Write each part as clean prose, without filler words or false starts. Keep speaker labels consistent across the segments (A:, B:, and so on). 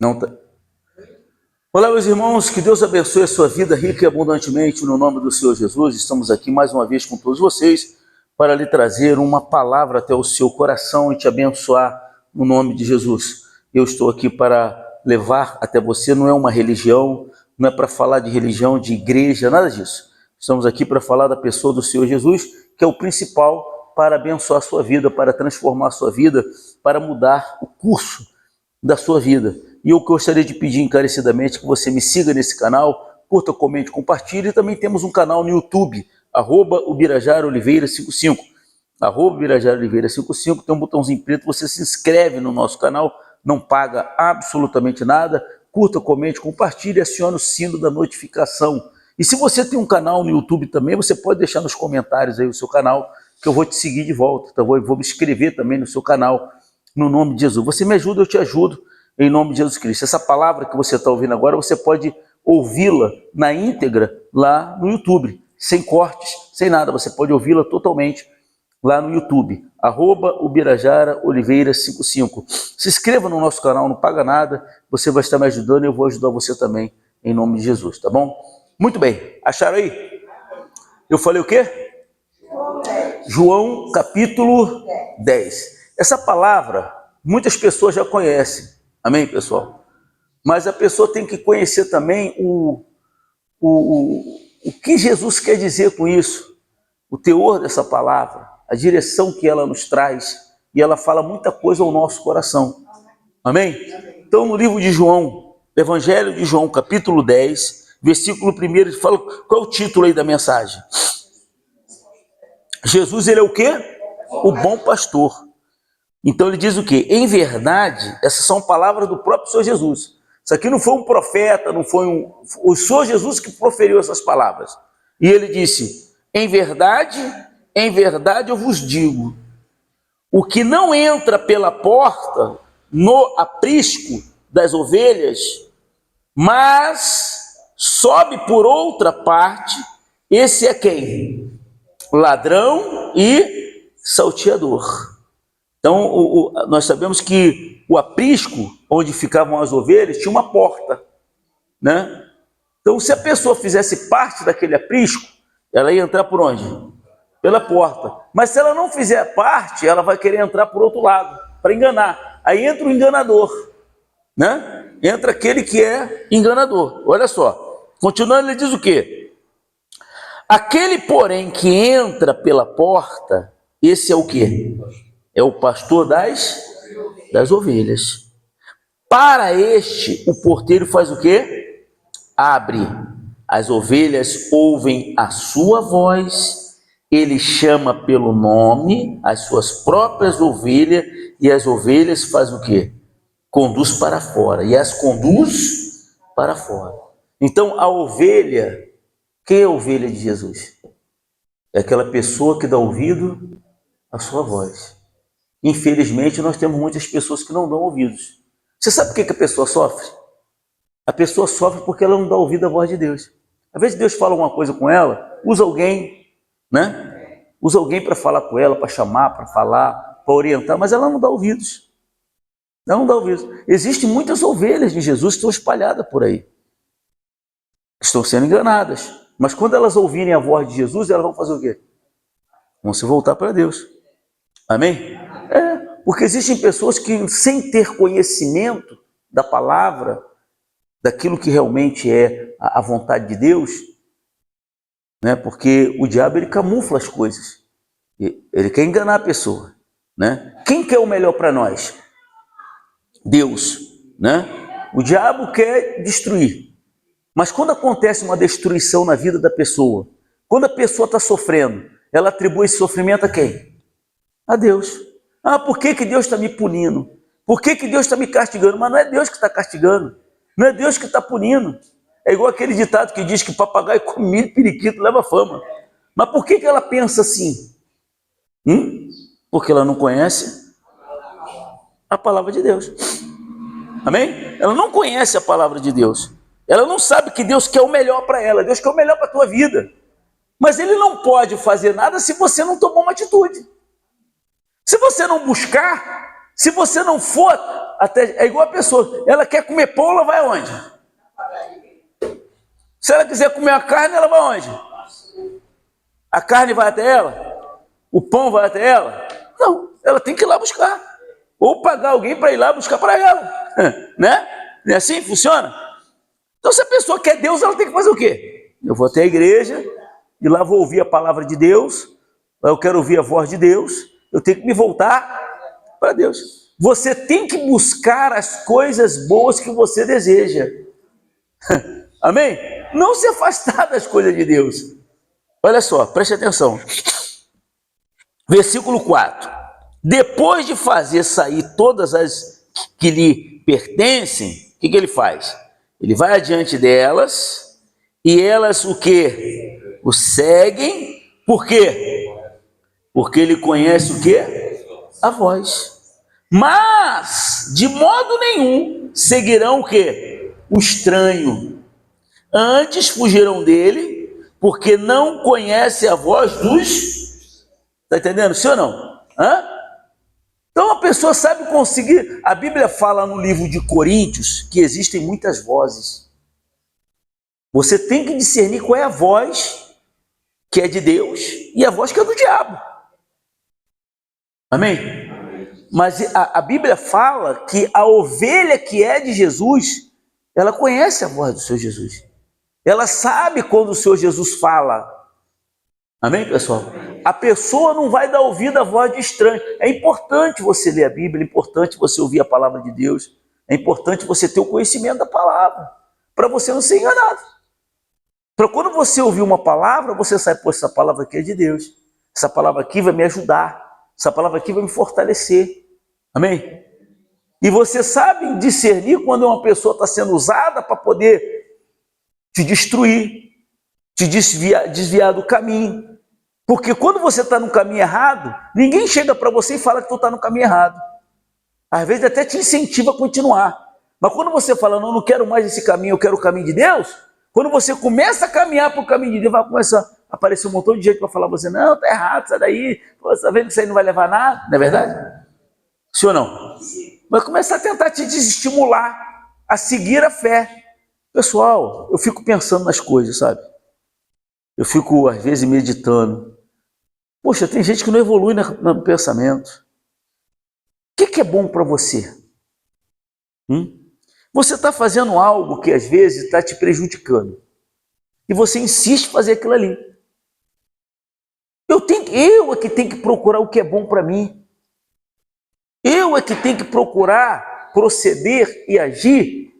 A: Não tá. Olá, meus irmãos, que Deus abençoe a sua vida rica e abundantemente no nome do Senhor Jesus. Estamos aqui mais uma vez com todos vocês para lhe trazer uma palavra até o seu coração e te abençoar no nome de Jesus. Eu estou aqui para levar até você, não é uma religião, não é para falar de religião, de igreja, nada disso. Estamos aqui para falar da pessoa do Senhor Jesus, que é o principal para abençoar a sua vida, para transformar a sua vida, para mudar o curso da sua vida. E eu gostaria de pedir encarecidamente que você me siga nesse canal, curta, comente, compartilhe. E também temos um canal no YouTube, @ubirajaraoliveira55. @ubirajaraoliveira55, tem um botãozinho preto, você se inscreve no nosso canal, não paga absolutamente nada. Curta, comente, compartilhe e acione o sino da notificação. E se você tem um canal no YouTube também, você pode deixar nos comentários aí o seu canal, que eu vou te seguir de volta, tá? Eu vou me inscrever também no seu canal, no nome de Jesus. Você me ajuda, eu te ajudo, em nome de Jesus Cristo. Essa palavra que você está ouvindo agora, você pode ouvi-la na íntegra lá no YouTube, sem cortes, sem nada. Você pode ouvi-la totalmente lá no YouTube, @ubirajaraoliveira55. Se inscreva no nosso canal, não paga nada, você vai estar me ajudando e eu vou ajudar você também, em nome de Jesus, tá bom? Muito bem, acharam aí? Eu falei o quê? João capítulo 10. Essa palavra, muitas pessoas já conhecem, amém, pessoal? Mas a pessoa tem que conhecer também o que Jesus quer dizer com isso, o teor dessa palavra, a direção que ela nos traz, e ela fala muita coisa ao nosso coração, amém? Então, no livro de João, Evangelho de João, capítulo 10, versículo 1, ele fala, qual é o título aí da mensagem? Jesus, ele é o quê? O bom pastor. Então ele diz o quê? Em verdade, essas são palavras do próprio Senhor Jesus. Isso aqui não foi um profeta, não foi o Senhor Jesus que proferiu essas palavras. E ele disse, em verdade eu vos digo, o que não entra pela porta no aprisco das ovelhas, mas sobe por outra parte, esse é quem? Ladrão e salteador. Então, nós sabemos que o aprisco, onde ficavam as ovelhas, tinha uma porta, né? Então, se a pessoa fizesse parte daquele aprisco, ela ia entrar por onde? Pela porta. Mas se ela não fizer parte, ela vai querer entrar por outro lado, para enganar. Aí entra o enganador, né? Entra aquele que é enganador. Olha só, continuando, ele diz o quê? Aquele, porém, que entra pela porta, esse é o quê? É o pastor das ovelhas. Para este, o porteiro faz o quê? Abre. As ovelhas ouvem a sua voz, ele chama pelo nome as suas próprias ovelhas, e as ovelhas faz o quê? Conduz para fora, e as conduz para fora. Então, a ovelha, quem é a ovelha de Jesus? É aquela pessoa que dá ouvido à sua voz. Infelizmente, nós temos muitas pessoas que não dão ouvidos. Você sabe por que a pessoa sofre? A pessoa sofre porque ela não dá ouvido à voz de Deus. Às vezes Deus fala alguma coisa com ela, usa alguém, né? Usa alguém para falar com ela, para chamar, para falar, para orientar, mas ela não dá ouvidos. Ela não dá ouvidos. Existem muitas ovelhas de Jesus que estão espalhadas por aí. Estão sendo enganadas. Mas quando elas ouvirem a voz de Jesus, elas vão fazer o quê? Vão se voltar para Deus. Amém? Porque existem pessoas que, sem ter conhecimento da palavra, daquilo que realmente é a vontade de Deus, né? Porque o diabo, ele camufla as coisas. Ele quer enganar a pessoa, né? Quem quer o melhor para nós? Deus, né? O diabo quer destruir. Mas quando acontece uma destruição na vida da pessoa, quando a pessoa está sofrendo, ela atribui esse sofrimento a quem? A Deus. Ah, por que Deus está me punindo? Por que Deus está me castigando? Mas não é Deus que está castigando. Não é Deus que está punindo. É igual aquele ditado que diz que papagaio come milho e periquito leva fama. Mas por que ela pensa assim? Porque ela não conhece a palavra de Deus. Amém? Ela não conhece a palavra de Deus. Ela não sabe que Deus quer o melhor para ela. Deus quer o melhor para a tua vida. Mas Ele não pode fazer nada se você não tomar uma atitude. Se você não buscar, se você não for até, é igual a pessoa, ela quer comer pão, ela vai aonde? Se ela quiser comer a carne, ela vai aonde? A carne vai até ela? O pão vai até ela? Não, ela tem que ir lá buscar. Ou pagar alguém para ir lá buscar para ela. Né? Não é assim que funciona? Então, se a pessoa quer Deus, ela tem que fazer o quê? Eu vou até a igreja, e lá vou ouvir a palavra de Deus, eu quero ouvir a voz de Deus, eu tenho que me voltar para Deus. Você tem que buscar as coisas boas que você deseja. Amém? Não se afastar das coisas de Deus. Olha só, preste atenção. Versículo 4. Depois de fazer sair todas as que lhe pertencem, o que ele faz? Ele vai adiante delas, e elas o quê? O seguem. Por quê? Porque ele conhece o quê? A voz. Mas, de modo nenhum, seguirão o quê? O estranho. Antes fugirão dele, porque não conhece a voz dos... Está entendendo? Sim ou não? Hã? Então a pessoa sabe conseguir... A Bíblia fala no livro de Coríntios que existem muitas vozes. Você tem que discernir qual é a voz que é de Deus e a voz que é do diabo. Amém? Mas a Bíblia fala que a ovelha que é de Jesus, ela conhece a voz do Senhor Jesus. Ela sabe quando o Senhor Jesus fala. Amém, pessoal? A pessoa não vai dar ouvido à voz de estranho. É importante você ler a Bíblia, é importante você ouvir a palavra de Deus, é importante você ter o conhecimento da palavra, para você não ser enganado. Para quando você ouvir uma palavra, você sabe, pô, essa palavra aqui é de Deus, essa palavra aqui vai me ajudar, essa palavra aqui vai me fortalecer. Amém? E você sabe discernir quando uma pessoa está sendo usada para poder te destruir, te desviar do caminho. Porque quando você está no caminho errado, ninguém chega para você e fala que tu está no caminho errado. Às vezes até te incentiva a continuar. Mas quando você fala, não quero mais esse caminho, eu quero o caminho de Deus, quando você começa a caminhar para o caminho de Deus, vai começar a aparecer um montão de gente para falar para você, não, tá errado, sai daí, pô, você tá vendo que isso aí não vai levar a nada, não é verdade? Sim ou não? Vai começar a tentar te desestimular a seguir a fé. Pessoal, eu fico pensando nas coisas, sabe? Eu fico, às vezes, meditando. Poxa, tem gente que não evolui no pensamento. O que é bom para você? Você está fazendo algo que, às vezes, está te prejudicando. E você insiste em fazer aquilo ali. Eu é que tenho que procurar o que é bom para mim. Eu é que tenho que procurar proceder e agir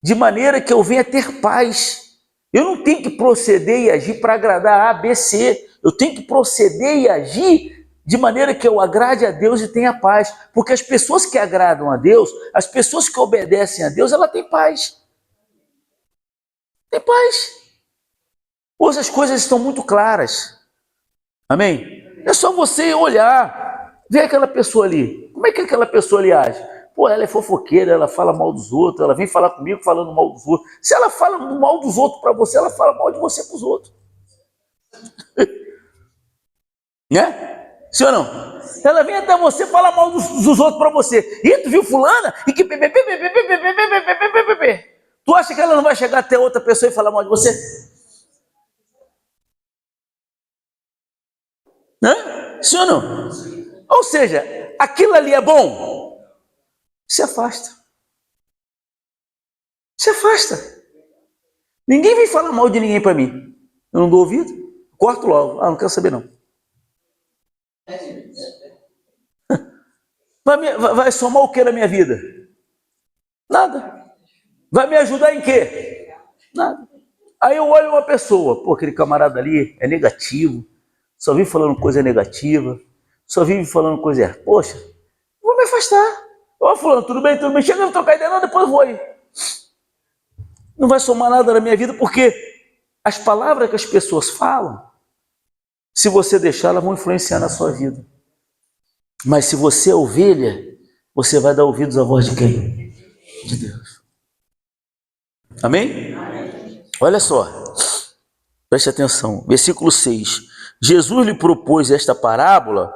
A: de maneira que eu venha ter paz. Eu não tenho que proceder e agir para agradar A, B, C. Eu tenho que proceder e agir de maneira que eu agrade a Deus e tenha paz. Porque as pessoas que agradam a Deus, as pessoas que obedecem a Deus, ela tem paz. Tem paz. Hoje as coisas estão muito claras. Amém? É só você olhar, ver aquela pessoa ali. Como é que aquela pessoa ali age? Pô, ela é fofoqueira, ela fala mal dos outros, ela vem falar comigo falando mal dos outros. Se ela fala mal dos outros para você, ela fala mal de você para os outros. Né? Sim ou não? Ela vem até você falar mal dos outros para você. E tu viu fulana? E que... Tu acha que ela não vai chegar até outra pessoa e falar mal de você? Né? Sim ou não? Ou seja, aquilo ali é bom? Se afasta. Se afasta. Ninguém vem falar mal de ninguém para mim. Eu não dou ouvido, corto logo. Ah, não quero saber não. Vai somar o que na minha vida? Nada. Vai me ajudar em quê? Nada. Aí eu olho uma pessoa, pô, aquele camarada ali é negativo, só vive falando coisa negativa, só vive falando coisa... Poxa, vou me afastar. Ô, fulano, tudo bem, chega a trocar ideia, não, depois eu vou aí. Não vai somar nada na minha vida, porque as palavras que as pessoas falam, se você deixar, elas vão influenciar na sua vida. Mas se você é ovelha, você vai dar ouvidos à voz de quem? De Deus. Amém? Olha só, preste atenção, versículo 6. Jesus lhe propôs esta parábola,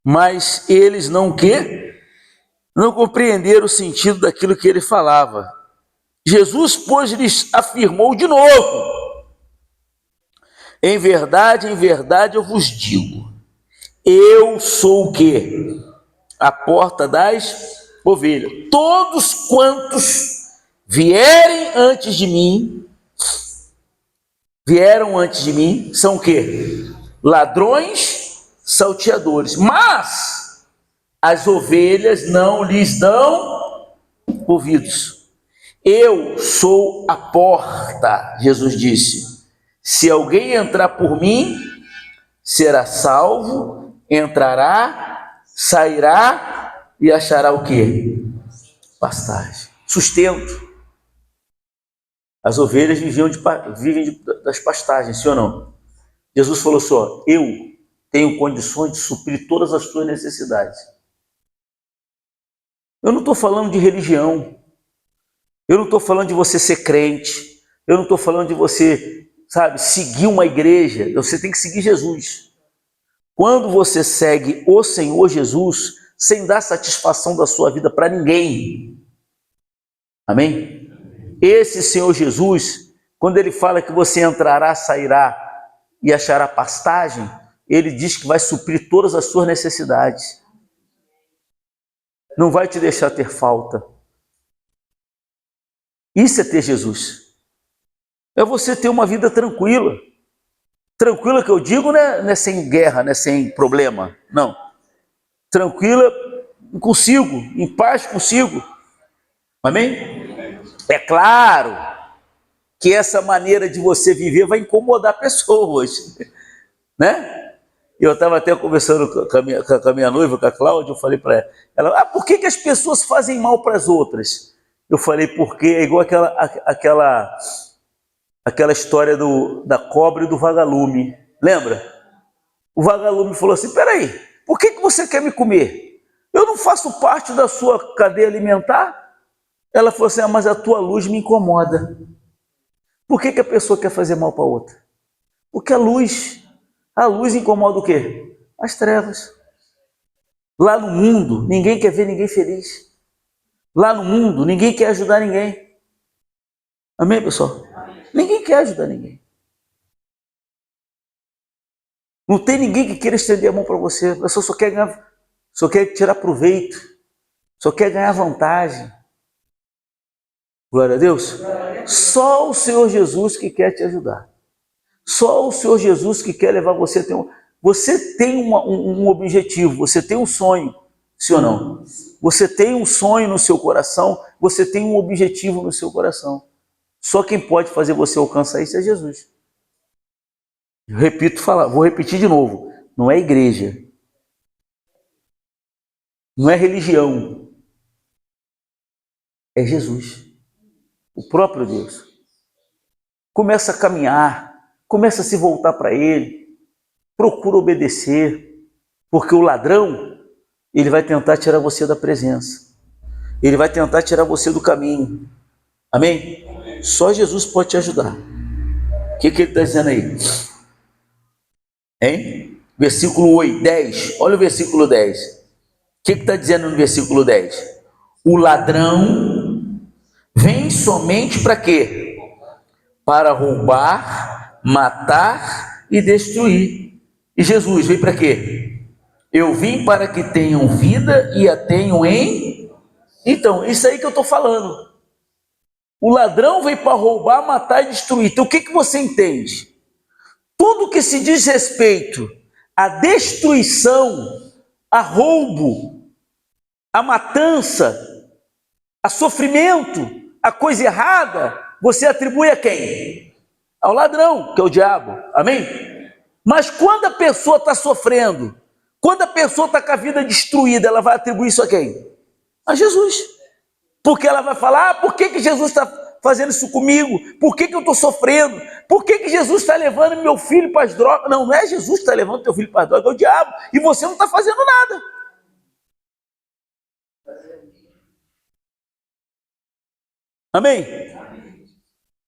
A: mas eles não não compreenderam o sentido daquilo que ele falava. Jesus, pois, lhes afirmou de novo: em verdade eu vos digo, eu sou o quê? A porta das ovelhas. Todos quantos vieram antes de mim, são o quê? Ladrões, salteadores. Mas as ovelhas não lhes dão ouvidos. Eu sou a porta, Jesus disse. Se alguém entrar por mim, será salvo, entrará, sairá e achará o quê? Pastagem, sustento. As ovelhas vivem das pastagens, sim ou não? Jesus falou só: eu tenho condições de suprir todas as suas necessidades. Eu não estou falando de religião. Eu não estou falando de você ser crente. Eu não estou falando de você, seguir uma igreja. Você tem que seguir Jesus. Quando você segue o Senhor Jesus, sem dar satisfação da sua vida para ninguém. Amém? Esse Senhor Jesus, quando ele fala que você entrará, sairá e achará pastagem, ele diz que vai suprir todas as suas necessidades. Não vai te deixar ter falta. Isso é ter Jesus. É você ter uma vida tranquila. Tranquila que eu digo, não é sem guerra, não é sem problema. Não. Tranquila consigo, em paz consigo. Amém? É claro que essa maneira de você viver vai incomodar pessoas, né? Eu estava até conversando com a minha noiva, com a Cláudia, eu falei para ela, por que as pessoas fazem mal para as outras? Eu falei, porque é igual aquela história da cobra e do vagalume, lembra? O vagalume falou assim, peraí, por que você quer me comer? Eu não faço parte da sua cadeia alimentar? Ela falou assim, mas a tua luz me incomoda. Por que a pessoa quer fazer mal para a outra? Porque a luz incomoda o quê? As trevas. Lá no mundo, ninguém quer ver ninguém feliz. Lá no mundo, ninguém quer ajudar ninguém. Amém, pessoal? Ninguém quer ajudar ninguém. Não tem ninguém que queira estender a mão para você. A pessoa só quer tirar proveito. Só quer ganhar vantagem. Glória a Deus. Só o Senhor Jesus que quer te ajudar. Só o Senhor Jesus que quer levar você a ter Você tem um objetivo, você tem um sonho, sim ou não? Você tem um sonho no seu coração, você tem um objetivo no seu coração. Só quem pode fazer você alcançar isso é Jesus. Vou repetir de novo, não é igreja, não é religião, é Jesus, o próprio Deus. Começa a caminhar, começa a se voltar para Ele, procura obedecer, porque o ladrão, ele vai tentar tirar você da presença, ele vai tentar tirar você do caminho. Amém? Só Jesus pode te ajudar. O que ele está dizendo aí? Hein? Versículo 8, 10. Olha o versículo 10. O que está dizendo no versículo 10? O ladrão vem somente para quê? Para roubar, matar e destruir. E Jesus veio para quê? Eu vim para que tenham vida e a tenham em... Então, isso aí que eu estou falando. O ladrão veio para roubar, matar e destruir. Então, o que você entende? Tudo que se diz respeito à destruição, a roubo, a matança, a sofrimento, a coisa errada, você atribui a quem? Ao ladrão, que é o diabo. Amém? Mas quando a pessoa está sofrendo, quando a pessoa está com a vida destruída, ela vai atribuir isso a quem? A Jesus. Porque ela vai falar, por que Jesus está fazendo isso comigo? Por que eu estou sofrendo? Por que Jesus está levando meu filho para as drogas? Não, não é Jesus que está levando teu filho para as drogas, é o diabo. E você não está fazendo nada. Amém?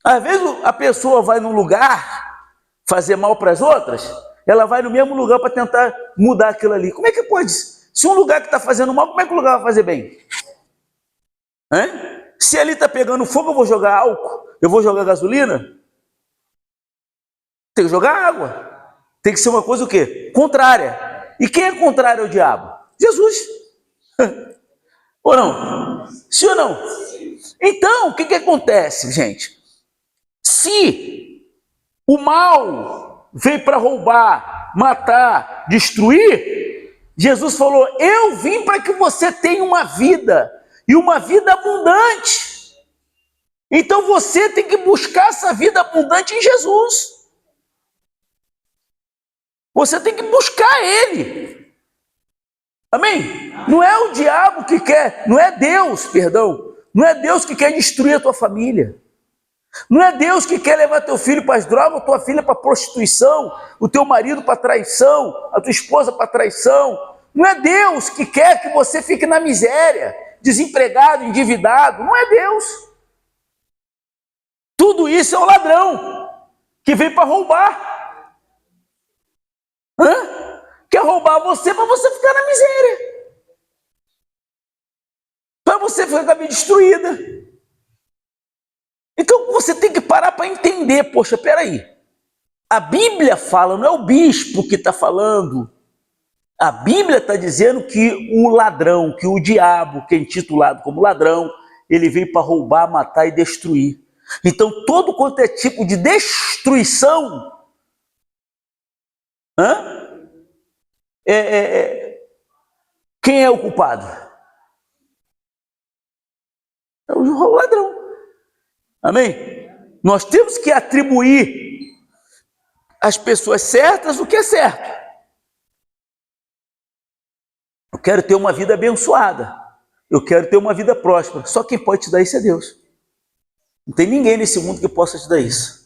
A: Às vezes a pessoa vai num lugar fazer mal para as outras, ela vai no mesmo lugar para tentar mudar aquilo ali. Como é que pode? Se um lugar que está fazendo mal, como é que o lugar vai fazer bem? Hein? Se ali está pegando fogo, eu vou jogar álcool? Eu vou jogar gasolina? Tem que jogar água. Tem que ser uma coisa o quê? Contrária. E quem é contrário ao diabo? Jesus. Ou não? Sim ou não? Então, o que acontece, gente? Se o mal veio para roubar, matar, destruir, Jesus falou: eu vim para que você tenha uma vida, e uma vida abundante. Então você tem que buscar essa vida abundante em Jesus. Você tem que buscar Ele. Amém? Não é o diabo que quer, não é Deus, perdão, não é Deus que quer destruir a tua família. Não é Deus que quer levar teu filho para as drogas, tua filha para a prostituição, o teu marido para a traição, a tua esposa para a traição. Não é Deus que quer que você fique na miséria, desempregado, endividado. Não é Deus. Tudo isso é um ladrão que veio para roubar. Quer roubar você para você ficar na miséria, para você ficar com a vida destruída. Então você tem que parar para entender, poxa, peraí, a Bíblia fala, não é o bispo que está falando, a Bíblia está dizendo que o ladrão, que o diabo, que é intitulado como ladrão, ele veio para roubar, matar e destruir. Então todo quanto é tipo de destruição, quem é o culpado? É o ladrão. Amém? Nós temos que atribuir às pessoas certas o que é certo. Eu quero ter uma vida abençoada. Eu quero ter uma vida próspera. Só quem pode te dar isso é Deus. Não tem ninguém nesse mundo que possa te dar isso.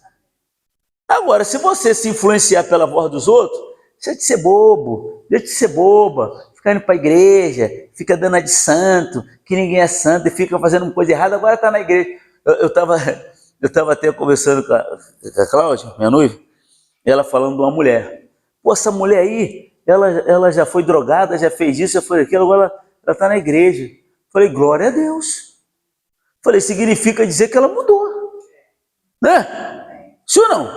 A: Agora, se você se influenciar pela voz dos outros, deixa de ser bobo, deixa de ser boba, fica indo para a igreja, fica dando a de santo, que ninguém é santo e fica fazendo uma coisa errada, agora está na igreja. Eu estava até conversando com a Cláudia, minha noiva, ela falando de uma mulher. Pô, essa mulher aí, ela já foi drogada, já fez isso, já foi aquilo, agora ela está na igreja. Falei, glória a Deus. Falei, significa dizer que ela mudou. Né? Sim ou não?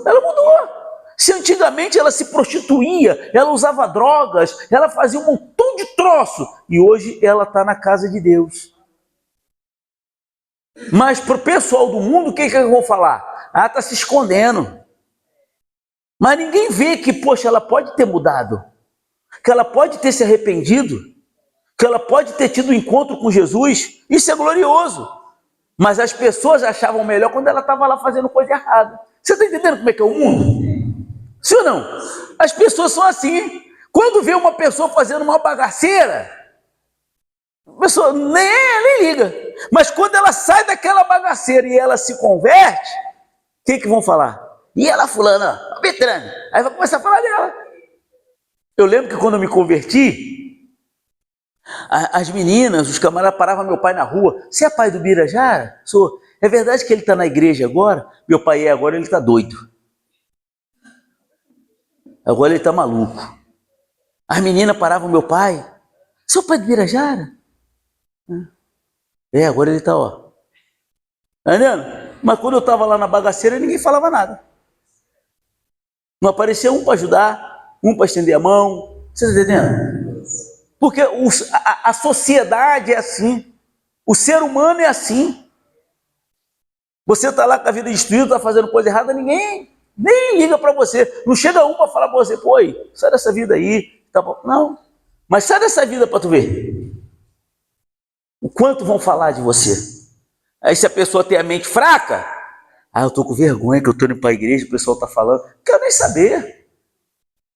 A: Ela mudou. Se antigamente ela se prostituía, ela usava drogas, ela fazia um montão de troço, e hoje ela está na casa de Deus. Mas para o pessoal do mundo, o que eu vou falar? Ah, está se escondendo. Mas ninguém vê que, poxa, ela pode ter mudado, que ela pode ter se arrependido, que ela pode ter tido um encontro com Jesus. Isso é glorioso. Mas as pessoas achavam melhor quando ela estava lá fazendo coisa errada. Você está entendendo como é que é o mundo? Sim ou não? As pessoas são assim. Quando vê uma pessoa fazendo uma bagaceira, a pessoa nem liga. Mas quando ela sai daquela bagaceira e ela se converte, o que vão falar? E ela fulana, a Betrane. Aí vai começar a falar dela. Eu lembro que quando eu me converti, as meninas, os camaradas paravam meu pai na rua. Você é pai do Birajara? Sou. É verdade que ele está na igreja agora? Meu pai agora ele está doido. Agora ele está maluco. As meninas paravam meu pai. Seu pai do Birajara? Agora ele está, ó. Tá entendendo? Mas quando eu estava lá na bagaceira, ninguém falava nada. Não aparecia um para ajudar, um para estender a mão. Você está entendendo? Porque a sociedade é assim. O ser humano é assim. Você está lá com a vida destruída, está fazendo coisa errada, ninguém nem liga para você. Não chega um para falar para você, pô, sai dessa vida aí. Tá bom. Não. Mas sai dessa vida para tu ver. O quanto vão falar de você. Aí se a pessoa tem a mente fraca, eu estou com vergonha que eu estou indo para a igreja, o pessoal está falando. Não quero nem saber.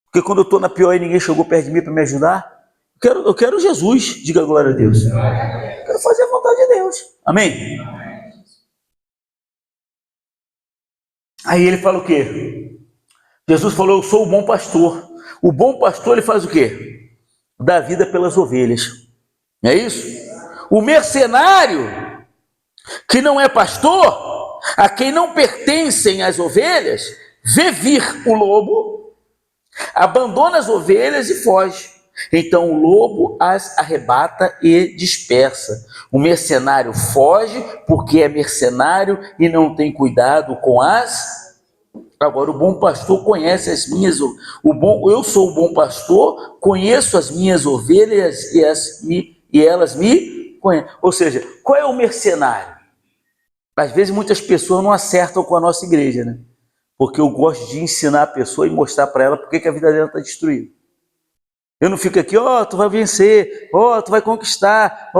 A: Porque quando eu estou na pior e ninguém chegou perto de mim para me ajudar, eu quero Jesus, diga glória a Deus. Eu quero fazer a vontade de Deus. Amém? Aí ele fala o quê? Jesus falou, eu sou o bom pastor. O bom pastor, ele faz o quê? Dá vida pelas ovelhas. Não é isso? O mercenário, que não é pastor, a quem não pertencem as ovelhas, vê vir o lobo, abandona as ovelhas e foge. Então o lobo as arrebata e dispersa. O mercenário foge porque é mercenário e não tem cuidado com as. Agora, o bom pastor conhece as minhas. Eu sou o bom pastor, conheço as minhas ovelhas e elas me conhecem. Ou seja, qual é o mercenário? Às vezes muitas pessoas não acertam com a nossa igreja, né? Porque eu gosto de ensinar a pessoa e mostrar para ela por que a vida dela está destruída. Eu não fico aqui, tu vai vencer, tu vai conquistar,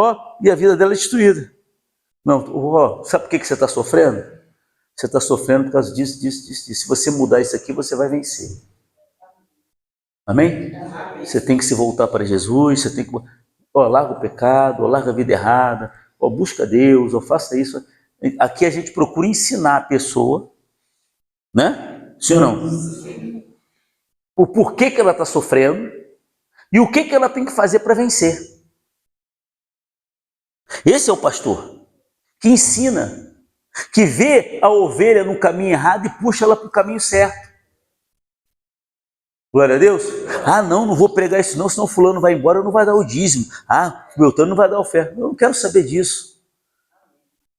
A: e a vida dela é destruída. Não, sabe por que você está sofrendo? Você está sofrendo por causa disso, disso, disso, disso. Se você mudar isso aqui, você vai vencer. Amém? Você tem que se voltar para Jesus, você tem que, larga o pecado, larga a vida errada, busca Deus, faça isso. Aqui a gente procura ensinar a pessoa, né? Sim ou não? O porquê que ela está sofrendo e o que ela tem que fazer para vencer. Esse é o pastor que ensina, que vê a ovelha no caminho errado e puxa ela para o caminho certo. Glória a Deus. Não vou pregar isso não, senão fulano vai embora, não vai dar o dízimo. O Beltrano não vai dar a oferta. Eu não quero saber disso.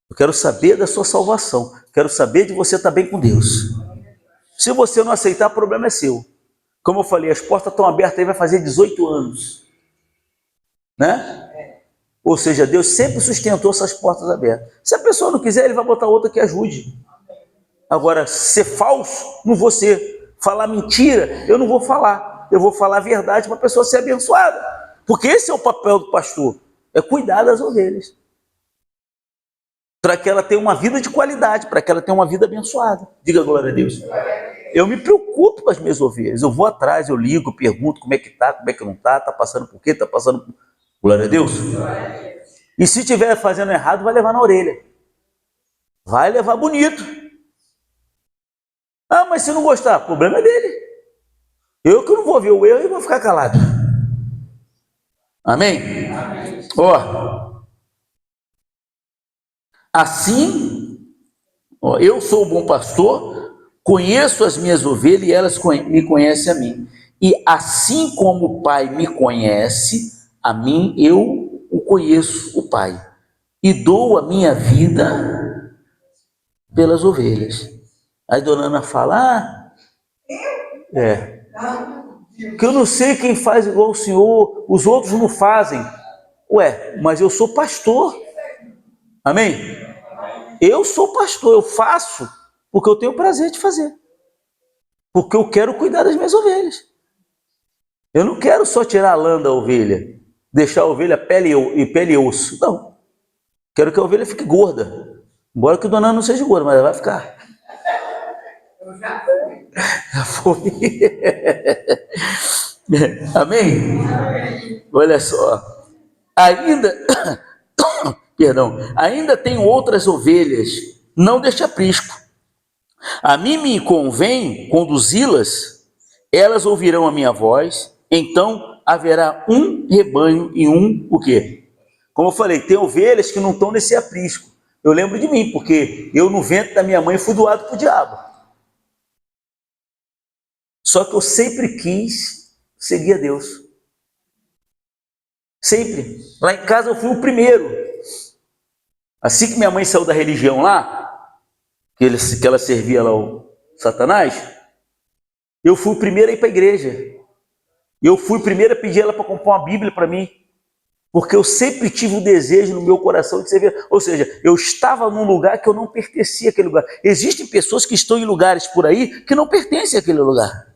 A: Eu quero saber da sua salvação. Quero saber de você estar bem com Deus. Se você não aceitar, o problema é seu. Como eu falei, as portas estão abertas aí, vai fazer 18 anos. Né? Ou seja, Deus sempre sustentou essas portas abertas. Se a pessoa não quiser, ele vai botar outra que ajude. Agora, ser falso, não vou ser. Falar mentira, eu não vou falar. Eu vou falar a verdade para a pessoa ser abençoada. Porque esse é o papel do pastor. É cuidar das ovelhas. Para que ela tenha uma vida de qualidade, para que ela tenha uma vida abençoada. Diga glória a Deus. Eu me preocupo com as minhas ovelhas. Eu vou atrás, eu ligo, pergunto como é que tá, como é que não tá, tá passando por quê, tá passando por... Glória a Deus. E se estiver fazendo errado, vai levar na orelha. Vai levar bonito. Mas se não gostar, o problema é dele. Eu que não vou ver o erro e vou ficar calado. Amém? Assim, eu sou o bom pastor, conheço as minhas ovelhas e elas me conhecem a mim. E assim como o Pai me conhece, a mim eu o conheço, o Pai. E dou a minha vida pelas ovelhas. Aí Dona Ana fala, que eu não sei quem faz igual o senhor, os outros não fazem. Mas eu sou pastor. Amém? Eu sou pastor, eu faço porque eu tenho prazer de fazer. Porque eu quero cuidar das minhas ovelhas. Eu não quero só tirar a lã da ovelha, deixar a ovelha pele e osso. Não. Quero que a ovelha fique gorda. Embora que o Dona Ana não seja gorda, mas ela vai ficar. Eu já fui. Amém? Olha só. Ainda tenho outras ovelhas, não deste aprisco. A mim me convém conduzi-las, elas ouvirão a minha voz, então haverá um rebanho e o quê? Como eu falei, tem ovelhas que não estão nesse aprisco. Eu lembro de mim, porque eu no ventre da minha mãe fui doado para o diabo. Só que eu sempre quis seguir a Deus. Sempre. Lá em casa eu fui o primeiro. Assim que minha mãe saiu da religião lá, que ela servia lá o Satanás, eu fui o primeiro a ir para a igreja. Eu fui o primeiro a pedir ela para comprar uma Bíblia para mim. Porque eu sempre tive o desejo no meu coração de servir. Ou seja, eu estava num lugar que eu não pertencia àquele lugar. Existem pessoas que estão em lugares por aí que não pertencem àquele lugar.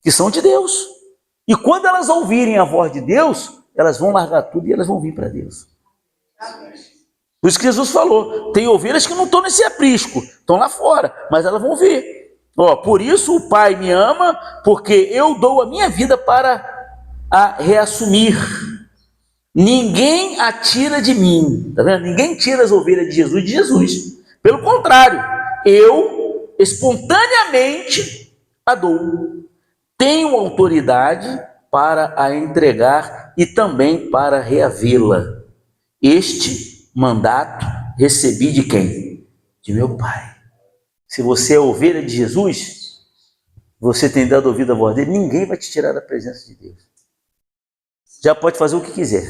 A: Que são de Deus. E quando elas ouvirem a voz de Deus, elas vão largar tudo e elas vão vir para Deus. Por isso que Jesus falou, tem ovelhas que não estão nesse aprisco, estão lá fora, mas elas vão vir. Por isso o Pai me ama, porque eu dou a minha vida para a reassumir. Ninguém a tira de mim, tá vendo? Ninguém tira as ovelhas de Jesus. Pelo contrário, eu espontaneamente a dou. Tenho autoridade para a entregar e também para reavê-la. Este mandato recebi de quem? De meu Pai. Se você é ovelha de Jesus, você tem dado ouvido à voz dele, ninguém vai te tirar da presença de Deus. já pode fazer o que quiser.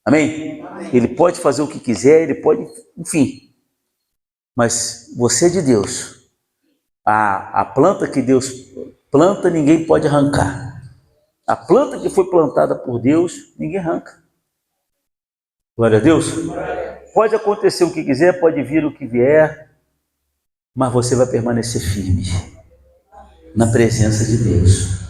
A: Amém? Ele pode fazer o que quiser, ele pode, enfim. Mas você é de Deus. A planta que Deus planta, ninguém pode arrancar. A planta que foi plantada por Deus, ninguém arranca. Glória a Deus. Pode acontecer o que quiser, pode vir o que vier, mas você vai permanecer firme na presença de Deus.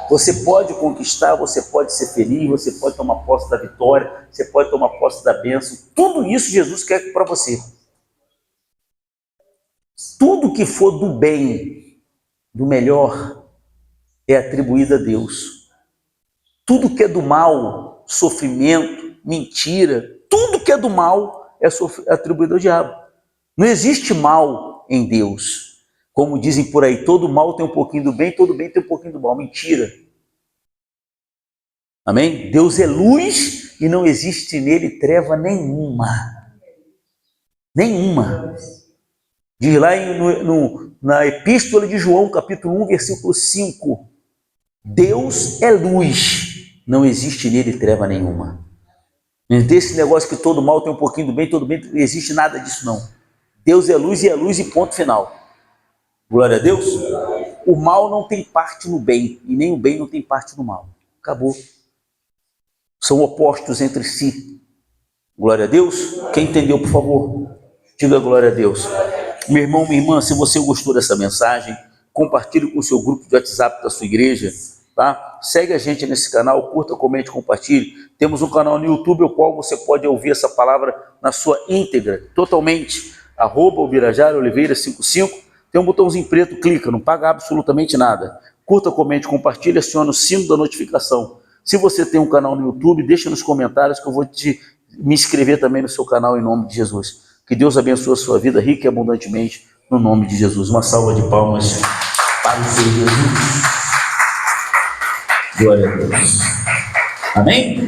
A: Você pode conquistar, você pode ser feliz, você pode tomar posse da vitória, você pode tomar posse da bênção. Tudo isso Jesus quer para você. Tudo que for do bem, do melhor, é atribuído a Deus. Tudo que é do mal, sofrimento, mentira, tudo que é do mal é atribuído ao diabo. Não existe mal em Deus. Como dizem por aí, todo mal tem um pouquinho do bem, todo bem tem um pouquinho do mal. Mentira. Amém? Deus é luz e não existe nele treva nenhuma. Nenhuma. Diz lá na Epístola de João, capítulo 1, versículo 5. Deus é luz, não existe nele treva nenhuma. Não tem esse negócio que todo mal tem um pouquinho do bem, todo bem, não existe nada disso não. Deus é luz e ponto final. Glória a Deus. O mal não tem parte no bem, e nem o bem não tem parte no mal. Acabou. São opostos entre si. Glória a Deus. Quem entendeu, por favor, diga glória a Deus. Meu irmão, minha irmã, se você gostou dessa mensagem, compartilhe com o seu grupo de WhatsApp da sua igreja, tá? Segue a gente nesse canal, curta, comente, compartilhe. Temos um canal no YouTube, o qual você pode ouvir essa palavra na sua íntegra, totalmente. @ubirajaraoliveira55. Tem um botãozinho preto, clica, não paga absolutamente nada. Curta, comente, compartilhe, aciona o sino da notificação. Se você tem um canal no YouTube, deixa nos comentários que eu vou me inscrever também no seu canal em nome de Jesus. Que Deus abençoe a sua vida rica e abundantemente no nome de Jesus. Uma salva de palmas para o Senhor Jesus. Glória a Deus. Amém?